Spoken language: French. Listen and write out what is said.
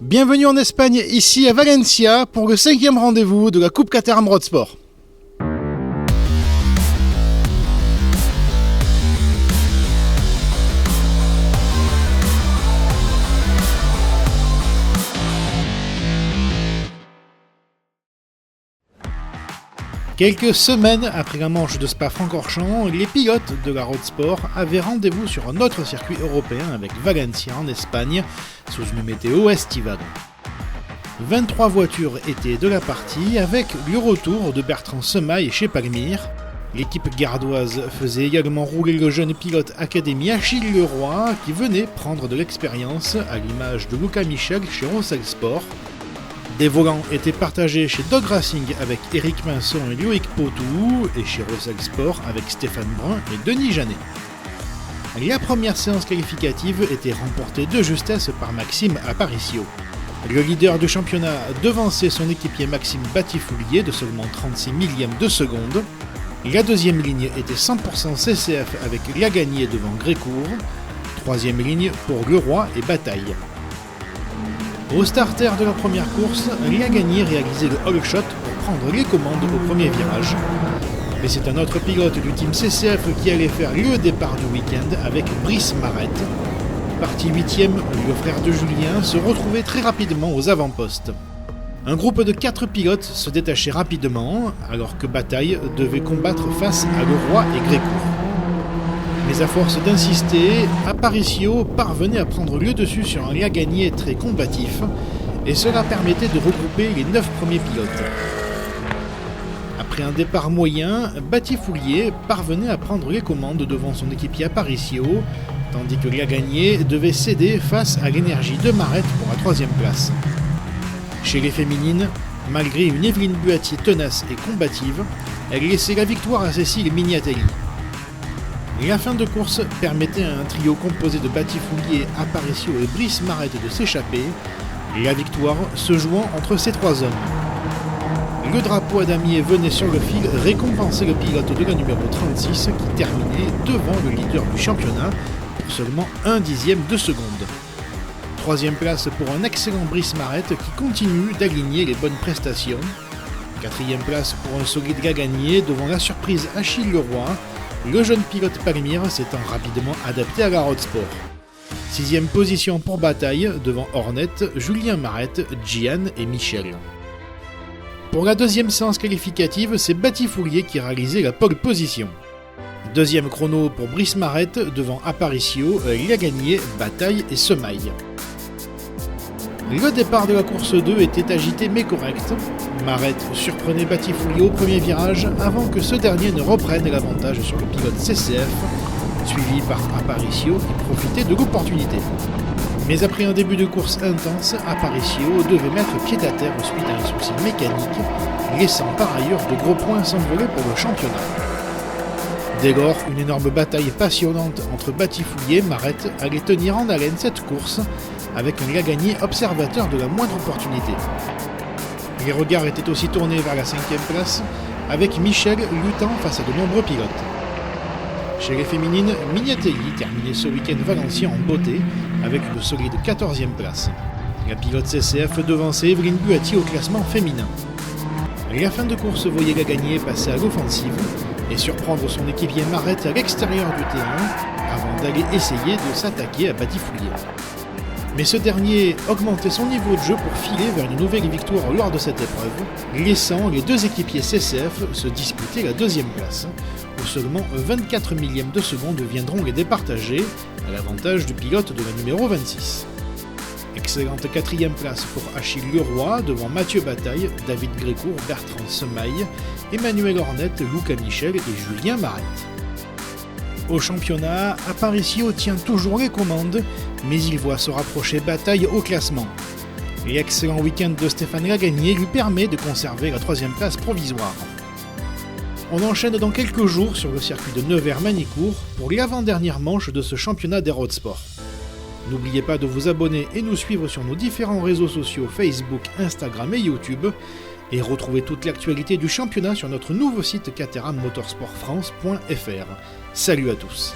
Bienvenue en Espagne, ici à Valencia, pour le 5e rendez-vous de la Coupe Caterham Road Sport. Quelques semaines après la manche de Spa-Francorchamps, les pilotes de la Road Sport avaient rendez-vous sur un autre circuit européen avec Valencia en Espagne, sous une météo estivale. 23 voitures étaient de la partie avec le retour de Bertrand Semaille chez Palmyre. L'équipe gardoise faisait également rouler le jeune pilote Académie Achille Leroy qui venait prendre de l'expérience à l'image de Luca Michel chez Rossel Sport. Des volants étaient partagés chez Dog Racing avec Eric Minson et Loïc Potou et chez Rossel Sport avec Stéphane Brun et Denis Janet. La première séance qualificative était remportée de justesse par Maxime Aparicio. Le leader du championnat devançait son équipier Maxime Batifoulier de seulement 36 millièmes de seconde. La deuxième ligne était 100% CCF avec Lagagné devant Grécourt. Troisième ligne pour Leroy et Bataille. Au starter de la première course, Lagagné réalisait le all shot pour prendre les commandes au premier virage. Mais c'est un autre pilote du team CCF qui allait faire le départ du week-end avec Brice Marette. Parti 8ème, le frère de Julien se retrouvait très rapidement aux avant-postes. Un groupe de 4 pilotes se détachait rapidement, alors que Bataille devait combattre face à Leroy et Grécourt. Mais à force d'insister, Aparicio parvenait à prendre le dessus sur un Lagagné très combatif, et cela permettait de regrouper les 9 premiers pilotes. Après un départ moyen, Batifoulier parvenait à prendre les commandes devant son équipier Aparicio, tandis que Lagagné devait céder face à l'énergie de Marette pour la 3e place. Chez les féminines, malgré une Evelyne Buatier tenace et combative, elle laissait la victoire à Cécile Mignatelli. La fin de course permettait à un trio composé de Batifoulier, Aparicio et Brice Marette de s'échapper, la victoire se jouant entre ces 3 hommes. Le drapeau à damier venait sur le fil récompenser le pilote de la numéro 36 qui terminait devant le leader du championnat pour seulement 1/10 de seconde. 3e place pour un excellent Brice Marette qui continue d'aligner les bonnes prestations. 4e place pour un solide Lagagné devant la surprise Achille Leroy, le jeune pilote Palmyre s'étant rapidement adapté à la Road Sport. 6e position pour Bataille devant Hornet, Julien Marette, Gian et Michel. Pour la deuxième séance qualificative, c'est Batifoulier qui réalisait la pole position. 2e chrono pour Brice Marette devant Aparicio, Lagagné, Bataille et Semaille. Le départ de la course 2 était agité mais correct. Marette surprenait Batifoulier au premier virage avant que ce dernier ne reprenne l'avantage sur le pilote CCF, suivi par Aparicio qui profitait de l'opportunité. Mais après un début de course intense, Aparicio devait mettre pied à terre suite à un souci mécanique, laissant par ailleurs de gros points s'envoler pour le championnat. Dès lors, une énorme bataille passionnante entre Batifoulier et Marette allait tenir en haleine cette course, avec un Lagagné observateur de la moindre opportunité. Les regards étaient aussi tournés vers la 5e place, avec Michel luttant face à de nombreux pilotes. Chez les féminines, Mignatelli terminait ce week-end valencien en beauté, avec une solide 14e place. La pilote CCF devançait Evelyne Buatier au classement féminin. La fin de course voyait Lagagné passer à l'offensive et surprendre son équipier Marette à l'extérieur du terrain avant d'aller essayer de s'attaquer à Batifoulier. Mais ce dernier augmentait son niveau de jeu pour filer vers une nouvelle victoire lors de cette épreuve, laissant les 2 équipiers CCF se disputer la 2e place, où seulement 24 millièmes de seconde viendront les départager, à l'avantage du pilote de la numéro 26. Excellente 4e place pour Achille Leroy devant Mathieu Bataille, David Grécourt, Bertrand Semaille, Emmanuel Hornet, Luca Michel et Julien Marette. Au championnat, Aparicio tient toujours les commandes, mais il voit se rapprocher Bataille au classement. L'excellent week-end de Stéphane Lagagné lui permet de conserver la 3e place provisoire. On enchaîne dans quelques jours sur le circuit de Nevers-Manicourt pour l'avant-dernière manche de ce championnat des Road Sport. N'oubliez pas de vous abonner et nous suivre sur nos différents réseaux sociaux Facebook, Instagram et YouTube, et retrouvez toute l'actualité du championnat sur notre nouveau site caterhammotorsportfrance.fr. Salut à tous!